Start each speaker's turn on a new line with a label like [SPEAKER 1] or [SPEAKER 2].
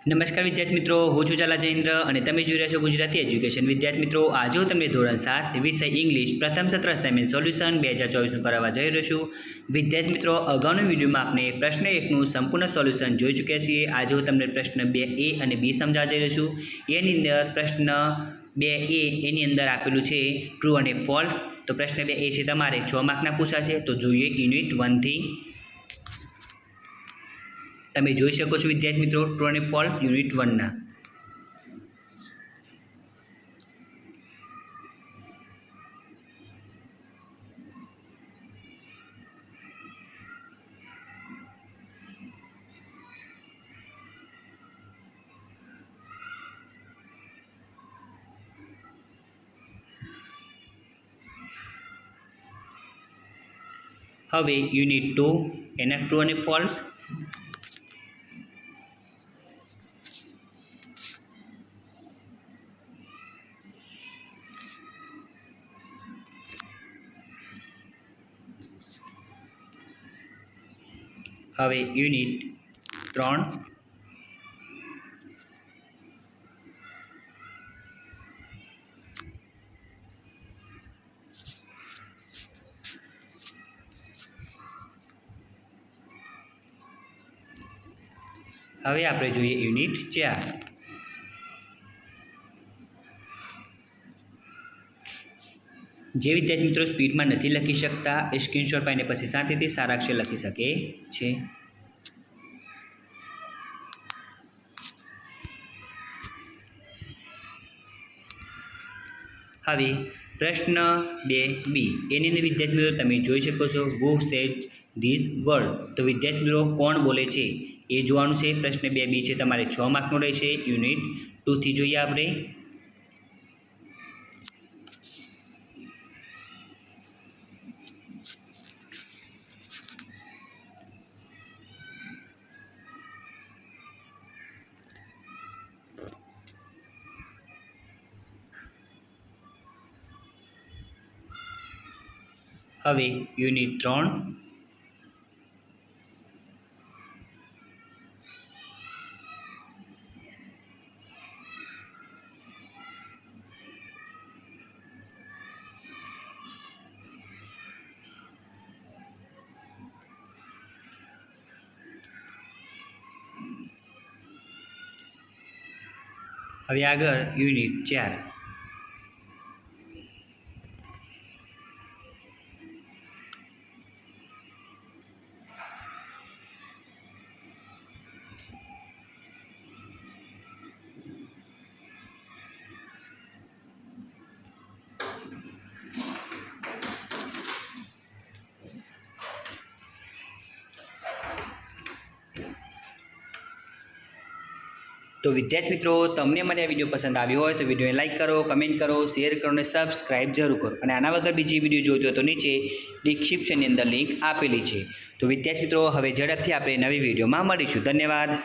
[SPEAKER 1] નમસ્કાર વિદ્યાર્થી મિત્રો, હું છું ઝાલા જયેન્દ્ર અને તમે જોઈ રહ્યા છો ગુજરાતી એજ્યુકેશન. વિદ્યાર્થી મિત્રો, આજે હું તમને ધોરણ 7 વિષય ઇંગ્લિશ પ્રથમ સત્ર અસાઇનમેન્ટ સોલ્યુશન 2024નું કરાવવા જઈ રહ્યો છું. વિદ્યાર્થી મિત્રો, અગાઉના વિડીયોમાં આપણે પ્રશ્ન 1નું સંપૂર્ણ સોલ્યુશન જોઈ ચૂક્યા છીએ. આજે હું તમને પ્રશ્ન 2A અને B સમજાવવા જઈ રહ્યો છું. એની અંદર પ્રશ્ન 2A એની અંદર આપેલું છે ટ્રુ અને ફોલ્સ. તો પ્રશ્ન 2A છે તમારે 6 માર્કના પૂછાશે. તો જોઈએ યુનિટ 1 થી. તમે જોઈ શકો છો વિદ્યાર્થી મિત્રો, ટ્રુ અને ફોલ્સ યુનિટ 1 ના. હવે યુનિટ 2 એના ટ્રુ અને ફોલ્સ. હવે યુનિટ 3. હવે આપણે જોઈએ યુનિટ 4. જે વિદ્યાર્થી મિત્રો સ્પીડમાં નથી લખી શકતા એ સ્ક્રીનશોટ પાડીને પછી શાંતિથી સારા અક્ષર લખી શકે છે. હવે પ્રશ્ન 2B એની અંદર વિદ્યાર્થી મિત્રો તમે જોઈ શકો છો હુ સેડ ધીસ વર્ડ. તો વિદ્યાર્થી મિત્રો કોણ બોલે છે એ જોવાનું છે. પ્રશ્ન 2B છે તમારે 6 માર્કનો રહેશે. યુનિટ 2 થી જોઈએ આપણે. હવે યુનિટ 3. હવે આગળ યુનિટ 4. તો વિદ્યાર્થી મિત્રો, તમને મને આ વિડીયો પસંદ આવ્યો હોય તો વિડીયોને લાઇક કરો, કમેન્ટ કરો, શેર કરો અને સબસ્ક્રાઇબ જરૂર કરો. અને આના વગર બીજી વિડીયો જોઈતી હોય તો નીચે ડિસ્ક્રિપ્શનની અંદર લિંક આપેલી છે. તો વિદ્યાર્થી મિત્રો, હવે ઝડપથી આપણે નવી વિડીયોમાં મળીશું. ધન્યવાદ.